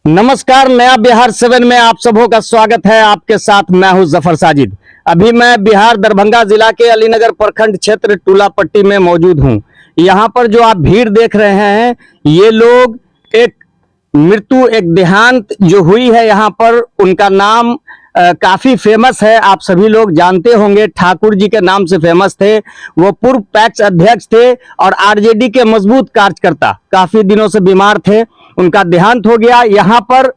नमस्कार, नया बिहार 7 में आप सबों का स्वागत है। आपके साथ मैं हूं जफर साजिद। अभी मैं बिहार दरभंगा जिला के अलीनगर प्रखंड क्षेत्र टूलापट्टी में मौजूद हूं। यहां पर जो आप भीड़ देख रहे हैं, ये लोग एक देहांत जो हुई है यहाँ पर, उनका नाम काफी फेमस है। आप सभी लोग जानते होंगे, ठाकुर जी के नाम से फेमस थे। वो पूर्व पैक्स अध्यक्ष थे और आरजेडी के मजबूत कार्यकर्ता, काफी दिनों से बीमार थे। उनका देहांत हो गया। यहाँ पर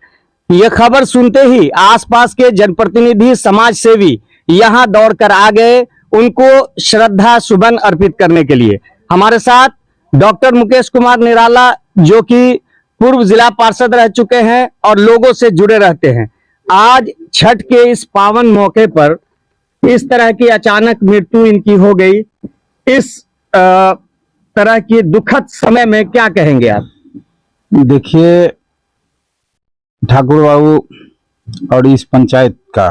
यह खबर सुनते ही आसपास के जनप्रतिनिधि, समाज सेवी यहाँ दौड़कर आ गए उनको श्रद्धा सुमन अर्पित करने के लिए। हमारे साथ डॉक्टर मुकेश कुमार निराला, जो कि पूर्व जिला पार्षद रह चुके हैं और लोगों से जुड़े रहते हैं। आज छठ के इस पावन मौके पर इस तरह की अचानक मृत्यु इनकी हो गई। इस तरह की दुखद समय में क्या कहेंगे आप? देखिए, ठाकुर बाबू और इस पंचायत का,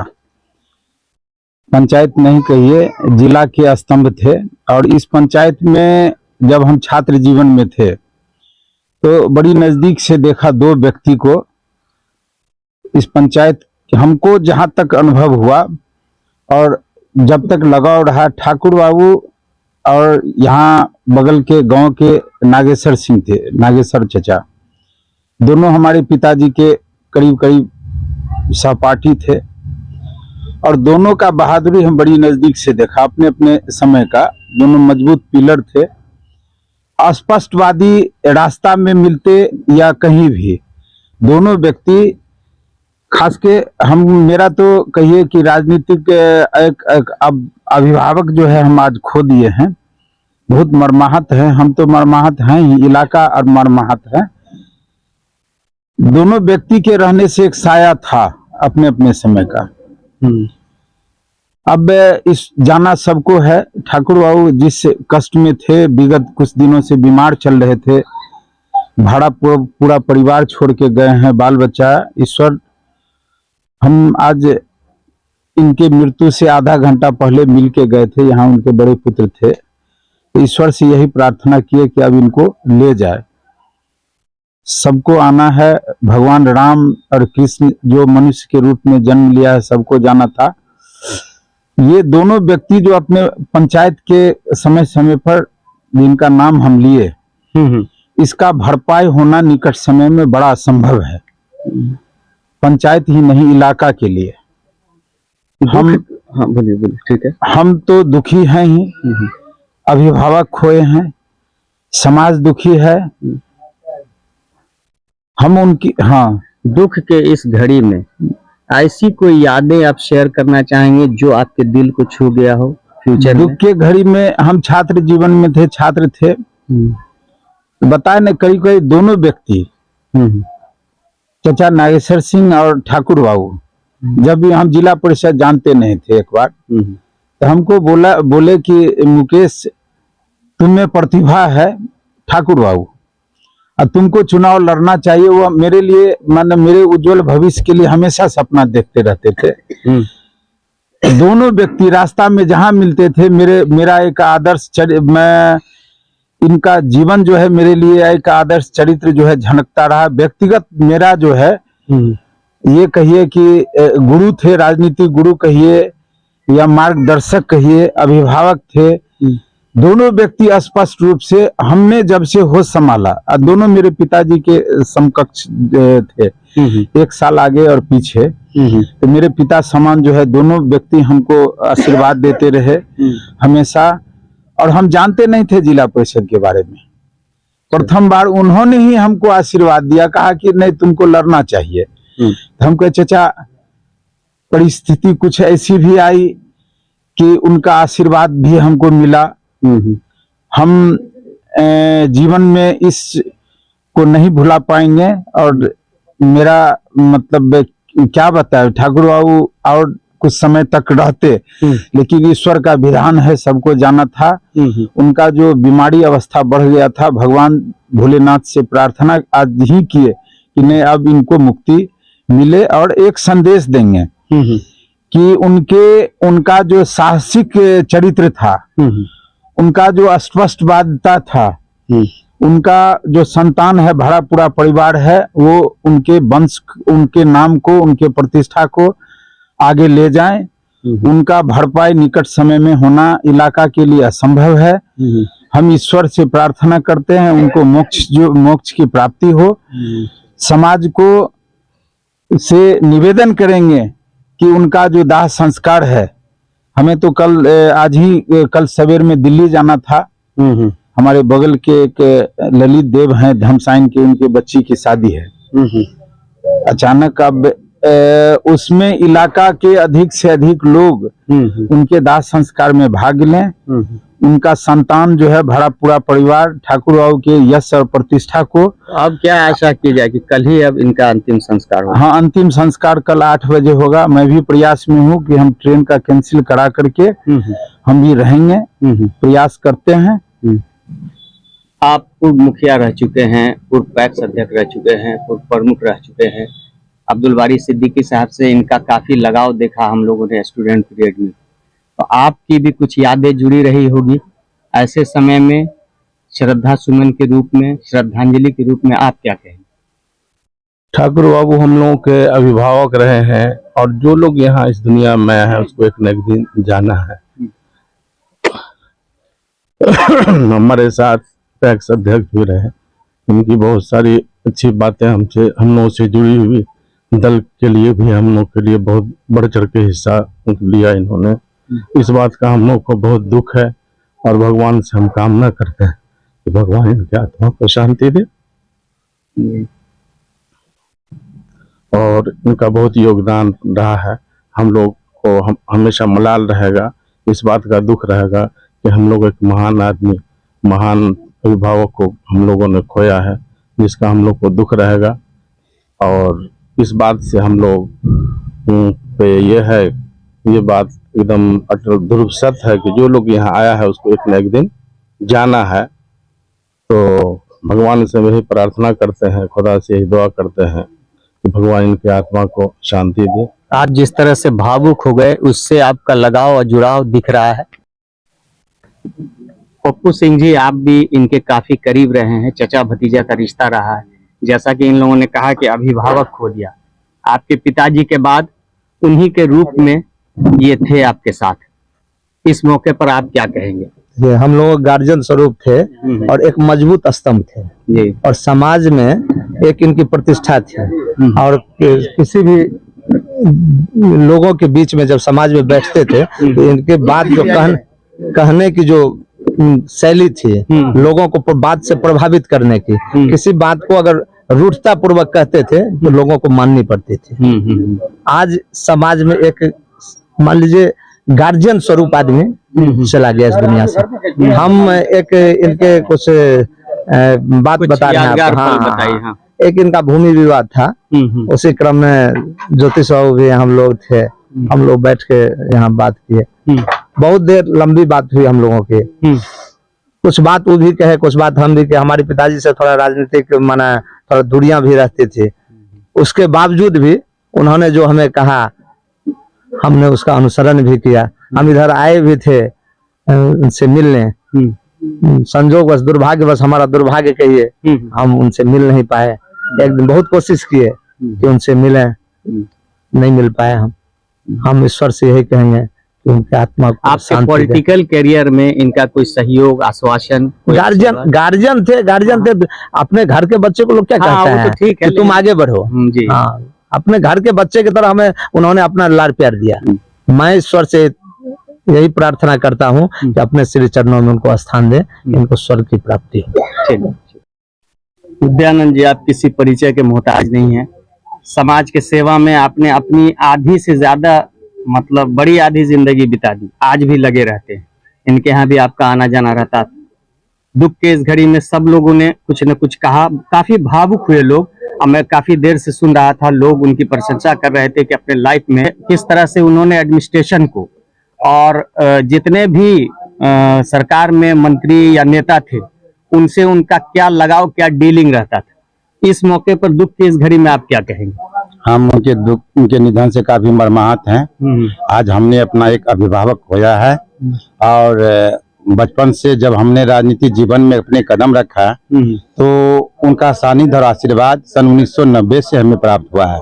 पंचायत नहीं कहिए, जिला के स्तंभ थे। और इस पंचायत में जब हम छात्र जीवन में थे तो बड़ी नजदीक से देखा दो व्यक्ति को। इस पंचायत हमको जहां तक अनुभव हुआ और जब तक लगाव रहा, ठाकुर बाबू और यहाँ बगल के गांव के नागेश्वर सिंह थे, नागेश्वर चचा, दोनों हमारे पिताजी के करीब करीब सहपाठी थे। और दोनों का बहादुरी हम बड़ी नजदीक से देखा अपने अपने समय का। दोनों मजबूत पिलर थे, स्पष्टवादी, रास्ता में मिलते या कहीं भी दोनों व्यक्ति, खास के हम, मेरा तो कहिए कि राजनीतिक एक अभिभावक जो है हम आज खो दिए हैं। बहुत मर्माहत है, हम तो मर्माहत हैं ही, इलाका और मर्माहत है। दोनों व्यक्ति के रहने से एक साया था अपने अपने समय का। अब इस जाना सबको है। ठाकुर बाबू जिस कष्ट में थे, विगत कुछ दिनों से बीमार चल रहे थे, भाड़ा पूरा परिवार छोड़ के गए हैं, बाल बच्चा। ईश्वर, हम आज इनके मृत्यु से आधा घंटा पहले मिल के गए थे, यहाँ उनके बड़े पुत्र थे। ईश्वर से यही प्रार्थना किए कि अब इनको ले जाए। सबको आना है। भगवान राम और कृष्ण जो मनुष्य के रूप में जन्म लिया है, सबको जाना था। ये दोनों व्यक्ति जो अपने पंचायत के समय समय पर जिनका नाम हम लिए, इसका भरपाई होना निकट समय में बड़ा असंभव है। पंचायत ही नहीं, इलाका के लिए हम, हाँ बोलिए बोलिए, ठीक है। हम तो दुखी हैं ही, अभिभावक खोए हैं, समाज दुखी है। हम उनकी, हाँ, दुख के इस घड़ी में ऐसी कोई यादें आप शेयर करना चाहेंगे जो आपके दिल को छू गया हो फ्यूचर में? दुख के घड़ी में हम छात्र जीवन में थे, छात्र थे। बताए न, करीब करीब दोनों व्यक्ति, चचा नागेश्वर सिंह और ठाकुर बाबू, जब भी हम जिला परिषद जानते नहीं थे, एक बार तो हमको बोले कि मुकेश, तुम्हें प्रतिभा है ठाकुर बाबू, और तुमको चुनाव लड़ना चाहिए। वो मेरे लिए, माने मेरे उज्जवल भविष्य के लिए हमेशा सपना देखते रहते थे। दोनों व्यक्ति रास्ता में जहां मिलते थे, मेरा एक आदर्श, मैं इनका जीवन जो है मेरे लिए एक आदर्श चरित्र जो है झलकता रहा। व्यक्तिगत मेरा जो है, ये कहिए कि गुरु थे, राजनीतिक गुरु कहिए या मार्गदर्शक कहिए, अभिभावक थे। दोनों व्यक्ति स्पष्ट रूप से, हमने जब से होश संभाला, दोनों मेरे पिताजी के समकक्ष थे, एक साल आगे और पीछे। तो मेरे पिता समान जो है दोनों व्यक्ति हमको आशीर्वाद देते रहे हमेशा। और हम जानते नहीं थे जिला परिषद के बारे में। प्रथम बार उन्होंने ही हमको आशीर्वाद दिया, कहा कि नहीं, तुमको लड़ना चाहिए। तो हम कहे, चचा, परिस्थिति कुछ ऐसी भी आई कि उनका आशीर्वाद भी हमको मिला। हम जीवन में इस को नहीं भुला पाएंगे। और मेरा मतलब क्या बताए, ठाकुर बाबू और कुछ समय तक रहते, लेकिन ईश्वर का विधान है, सबको जाना था। उनका जो बीमारी अवस्था बढ़ गया था, भगवान भोलेनाथ से प्रार्थना आज ही किए कि नहीं, अब इनको मुक्ति मिले। और एक संदेश देंगे कि उनका जो साहसिक चरित्र था, उनका जो स्पष्टवादिता था, उनका जो संतान है, भरा पूरा परिवार है, वो उनके वंश, उनके नाम को, उनके प्रतिष्ठा को आगे ले जाएं। उनका भरपाई निकट समय में होना इलाका के लिए असंभव है। हम ईश्वर से प्रार्थना करते हैं उनको मोक्ष की प्राप्ति हो। समाज को से निवेदन करेंगे कि उनका जो दाह संस्कार है, हमें तो कल सवेर में दिल्ली जाना था। हमारे बगल के एक ललित देव हैं धमसाइन के, उनके बच्ची की शादी है। अचानक अब उसमें इलाका के अधिक से अधिक लोग उनके दाह संस्कार में भाग लें। उनका संतान जो है, भरा पूरा परिवार, ठाकुर बाबू के यश और प्रतिष्ठा को। अब क्या आशा की जाए कि कल ही अब इनका अंतिम संस्कार होगा? हाँ, अंतिम संस्कार कल 8 बजे होगा। मैं भी प्रयास में हूँ कि हम ट्रेन का कैंसिल करा करके हम भी रहेंगे, प्रयास करते हैं। आप पूर्व मुखिया रह चुके हैं, पूर्व पैक्स अध्यक्ष रह चुके हैं, पूर्व प्रमुख रह चुके हैं। अब्दुल बारी सिद्दीकी साहब से इनका काफी लगाव देखा हम लोगों ने स्टूडेंट पीरियड में, तो आपकी भी कुछ यादें जुड़ी रही होगी। ऐसे समय में श्रद्धा सुमन के रूप में, श्रद्धांजलि के रूप में आप क्या कहेंगे? ठाकुर बाबू हम लोगों के अभिभावक रहे हैं, और जो लोग यहाँ इस दुनिया में है उसको एक न एक दिन जाना है। हमारे साथ पैक्स अध्यक्ष भी रहे, इनकी बहुत सारी अच्छी बातें हम लोगों से जुड़ी हुई। दल के लिए भी हम लोग के लिए बहुत बढ़ चढ़ के हिस्सा लिया इन्होंने। इस बात का हम लोग को बहुत दुख है, और भगवान से हम कामना करते हैं कि भगवान इनके आत्मा को शांति दे। और इनका बहुत योगदान रहा है, हम लोग को हमेशा मलाल रहेगा, इस बात का दुख रहेगा कि हम लोग एक महान आदमी, महान अभिभावक को हम लोगों ने खोया है, जिसका हम लोग को दुख रहेगा। और इस बात से हम लोग पे ये बात एकदम अटल ध्रुव सत्य है कि जो लोग यहाँ आया है उसको एक न एक दिन जाना है। तो भगवान से वही प्रार्थना करते हैं, खुदा से यही दुआ करते हैं कि भगवान इनकी आत्मा को शांति दे। आप जिस तरह से भावुक हो गए, उससे आपका लगाव और जुड़ाव दिख रहा है। पप्पू सिंह जी, आप भी इनके काफी करीब रहे हैं, चचा भतीजा का रिश्ता रहा है। जैसा कि इन लोगों ने कहा कि अभिभावक खो दिया, आपके पिताजी के बाद उन्हीं के रूप में ये थे आपके साथ। इस मौके पर आप क्या कहेंगे? हम लोग गार्जियन स्वरूप थे और एक मजबूत स्तंभ थे जी, और समाज में एक इनकी प्रतिष्ठा थी। और किसी भी लोगों के बीच में जब समाज में बैठते थे तो इनके बात जो कहने की जो शैली थी, लोगों को बात से प्रभावित करने की, किसी बात को अगर रूढ़ता पूर्वक कहते थे तो लोगों को माननी पड़ती थी। आज समाज में एक, मान लीजिए, गार्जियन स्वरूप आदमी चला गया इस दुनिया से। हम एक इनके कुछ बात बता रहे हैं आपको। हाँ। एक इनका भूमि विवाद था, उसी क्रम में ज्योतिष बाबू भी हम लोग थे, हम लोग बैठ के यहाँ बात किए। बहुत देर लंबी बात हुई हम लोगों की। कुछ बात वो भी कहे, कुछ बात हम भी कहे। हमारे पिताजी से थोड़ा राजनीतिक माना थोड़ा दूरियां भी रहती थी, उसके बावजूद भी उन्होंने जो हमें कहा हमने उसका अनुसरण भी किया। हम इधर आए भी थे उनसे मिलने, संजोगवश, दुर्भाग्यवश, हमारा दुर्भाग्य कहिए, हम उनसे मिल नहीं पाए। एक दिन बहुत कोशिश किए कि उनसे मिले, नहीं मिल पाए। हम ईश्वर से यही कहेंगे कि उनकी आत्मा को आपके शांति दे। पॉलिटिकल करियर में इनका कोई सहयोग, आश्वासन? गार्जियन थे। अपने घर के बच्चे को लोग क्या कहते हैं? तो ठीक है, कि तुम आगे बढ़ो जी। हाँ, अपने घर के बच्चे की तरह हमें उन्होंने अपना लाड़ प्यार दिया। मैं ईश्वर से यही प्रार्थना करता हूँ कि अपने श्री चरणों में उनको स्थान दे, इनको स्वर्ग की प्राप्ति हो। विद्यानंद जी, आप किसी परिचय के मोहताज नहीं है। समाज के सेवा में आपने अपनी आधी से ज्यादा, मतलब बड़ी आधी जिंदगी बिता दी, आज भी लगे रहते हैं। इनके यहाँ भी आपका आना जाना रहता। दुख के इस घड़ी में सब लोगों ने कुछ न कुछ कहा, काफी भावुक हुए लोग। और मैं काफी देर से सुन रहा था, लोग उनकी प्रशंसा कर रहे थे कि अपने लाइफ में किस तरह से उन्होंने एडमिनिस्ट्रेशन को और जितने भी सरकार में मंत्री या नेता थे उनसे उनका क्या लगाव, क्या डीलिंग रहता था। इस मौके पर दुख की इस घड़ी में आप क्या कहेंगे? हम उनके निधन से काफी मर्माहत हैं। आज हमने अपना एक अभिभावक खोया है, और बचपन से जब हमने राजनीतिक जीवन में अपने कदम रखा तो उनका सानिध्य और आशीर्वाद सन 1990 से हमें प्राप्त हुआ है।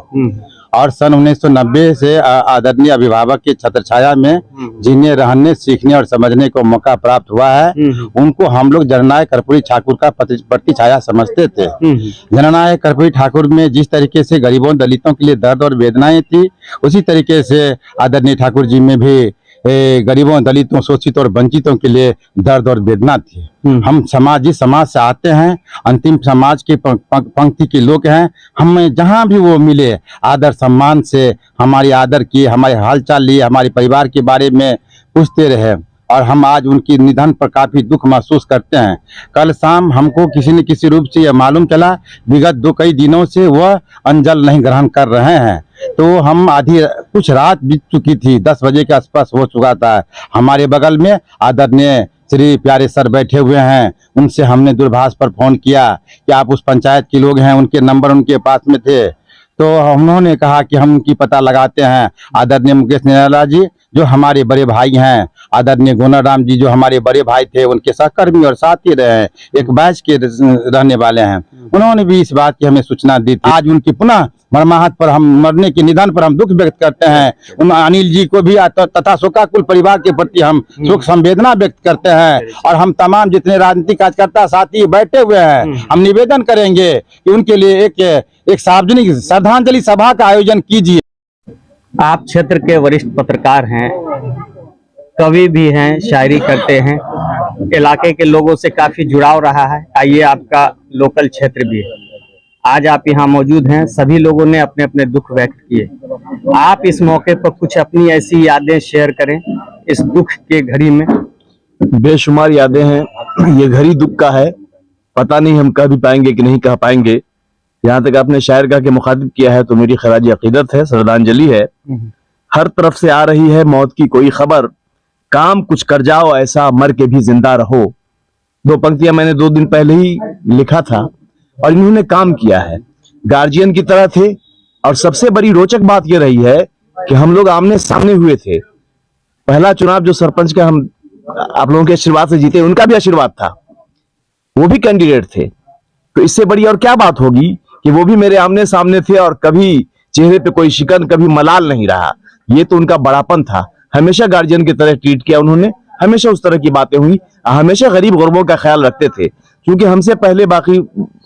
और सन 1990 से आदरणीय अभिभावक की छत्रछाया में जीने, रहने, सीखने और समझने को मौका प्राप्त हुआ है। उनको हम लोग जननायक कर्पूरी ठाकुर का प्रतिछाया समझते थे। जननायक कर्पूरी ठाकुर में जिस तरीके से गरीबों दलितों के लिए दर्द और वेदनाएं थी, उसी तरीके से आदरणीय ठाकुर जी में भी गरीबों, दलितों, शोषितों और वंचितों के लिए दर्द और वेदना थी। हम जिस समाज से आते हैं, अंतिम समाज के पंक्ति के लोग हैं। हमें जहां भी वो मिले आदर सम्मान से हमारी आदर किए, हमारे हालचाल लिए, हमारे परिवार के बारे में पूछते रहे। और हम आज उनकी निधन पर काफी दुख महसूस करते हैं। कल शाम हमको किसी न किसी रूप से यह मालूम चला, विगत कई दिनों से वह अंजल नहीं ग्रहण कर रहे हैं। तो हम कुछ रात बीत चुकी थी, 10 बजे के आसपास हो चुका था। हमारे बगल में आदरणीय श्री प्यारे सर बैठे हुए हैं। उनसे हमने दूरभाष पर फोन किया कि आप उस पंचायत के लोग हैं, उनके नंबर उनके पास में थे। तो उन्होंने कहा कि हम उनकी पता लगाते हैं। आदरणीय मुकेश निराला जी जो हमारे बड़े भाई हैं, आदरणीय गुनाराम जी जो हमारे बड़े भाई थे, उनके सहकर्मी और साथी रहे, एक बैच के रहने वाले हैं, उन्होंने भी इस बात की हमें सूचना दी थी। आज उनकी पुनः मरने के निधन पर हम दुख व्यक्त करते हैं। उन अनिल जी को भी तथा शोकाकुल परिवार के प्रति हम शोक संवेदना व्यक्त करते हैं। और हम तमाम जितने राजनीतिक कार्यकर्ता साथी बैठे हुए हैं, हम निवेदन करेंगे कि उनके लिए एक सार्वजनिक श्रद्धांजलि सभा का आयोजन कीजिए। आप क्षेत्र के वरिष्ठ पत्रकार हैं, कवि भी हैं, शायरी करते हैं, इलाके के लोगों से काफी जुड़ाव रहा है। आइए, आपका लोकल क्षेत्र भी है, आज आप यहाँ मौजूद हैं। सभी लोगों ने अपने अपने दुख व्यक्त किए। आप इस मौके पर कुछ अपनी ऐसी यादें शेयर करें इस दुख के घड़ी में। बेशुमार यादें हैं, ये घड़ी दुख का है, पता नहीं हम कह भी पाएंगे कि नहीं कह पाएंगे। यहाँ तक आपने शायर का के मुखातिब किया है तो मेरी खराज अकीदत है, श्रद्धांजलि है। हर तरफ से आ रही है मौत की कोई खबर, काम कुछ कर जाओ ऐसा मर के भी जिंदा रहो। 2 पंक्तियां मैंने 2 दिन पहले ही लिखा था और इन्होंने काम किया है, गार्जियन की तरह थे। और सबसे बड़ी रोचक बात यह रही है कि हम लोग आमने सामने हुए थे। पहला चुनाव जो सरपंच का हम आप लोगों के आशीर्वाद से जीते, उनका भी आशीर्वाद था, वो भी कैंडिडेट थे। तो इससे बड़ी और क्या बात होगी कि वो भी मेरे आमने सामने थे और कभी चेहरे पे कोई शिकन, कभी मलाल नहीं रहा। ये तो उनका बड़ापन था। हमेशा गार्जियन की तरह ट्रीट किया उन्होंने, हमेशा उस तरह की बातें हुई, हमेशा गरीब गुरबों का ख्याल रखते थे। क्योंकि हमसे पहले बाकी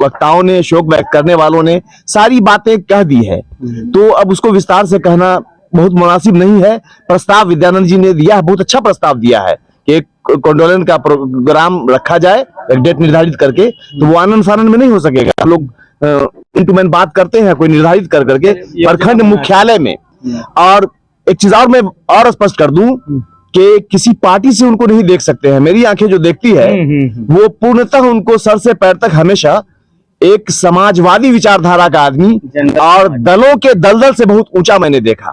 वक्ताओं ने, शोक व्यक्त करने वालों ने सारी बातें कह दी है, तो अब उसको विस्तार से कहना बहुत मुनासिब नहीं है। प्रस्ताव विद्यानंद जी ने दिया, बहुत अच्छा प्रस्ताव दिया है कि एक कंडोलेंस का प्रोग्राम रखा जाए, एक डेट निर्धारित करके। तो वो आनंद फानंद में नहीं हो सकेगा। हम लोग इंटूमेन बात करते हैं कोई निर्धारित कर करके प्रखंड मुख्यालय में। और एक चीज और मैं और स्पष्ट कर दूं कि किसी पार्टी से उनको नहीं देख सकते हैं। मेरी आंखें जो देखती है वो पूर्णतः उनको सर से पैर तक हमेशा एक समाजवादी विचारधारा का आदमी और दलों के दलदल से बहुत ऊंचा मैंने देखा।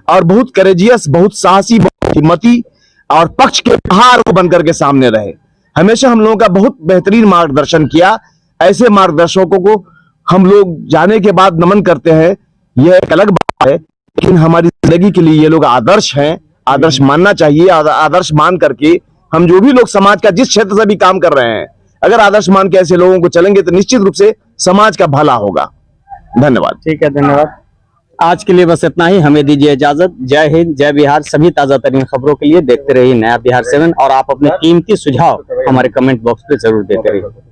और बहुत करेजियस, बहुत साहसी, बहुत हिम्मती और पक्ष के पहाड़ को बनकर के सामने रहे। हमेशा हम लोगों का बहुत बेहतरीन मार्गदर्शन किया। ऐसे मार्गदर्शकों को हम लोग जाने के बाद नमन करते हैं, यह एक अलग बात है। लेकिन हमारी जिंदगी के लिए ये लोग आदर्श हैं, आदर्श मानना चाहिए। आदर्श मान करके हम जो भी लोग समाज का जिस क्षेत्र से भी काम कर रहे हैं, अगर आदर्श मान के ऐसे लोगों को चलेंगे तो निश्चित रूप से समाज का भला होगा। धन्यवाद। ठीक है, धन्यवाद। आज के लिए बस इतना ही, हमें दीजिए इजाजत। जय हिंद, जय बिहार। सभी ताजा तरीन खबरों के लिए देखते रहिए नया बिहार 7 और आप अपने कीमती सुझाव हमारे कमेंट बॉक्स पे जरूर देते रहिए।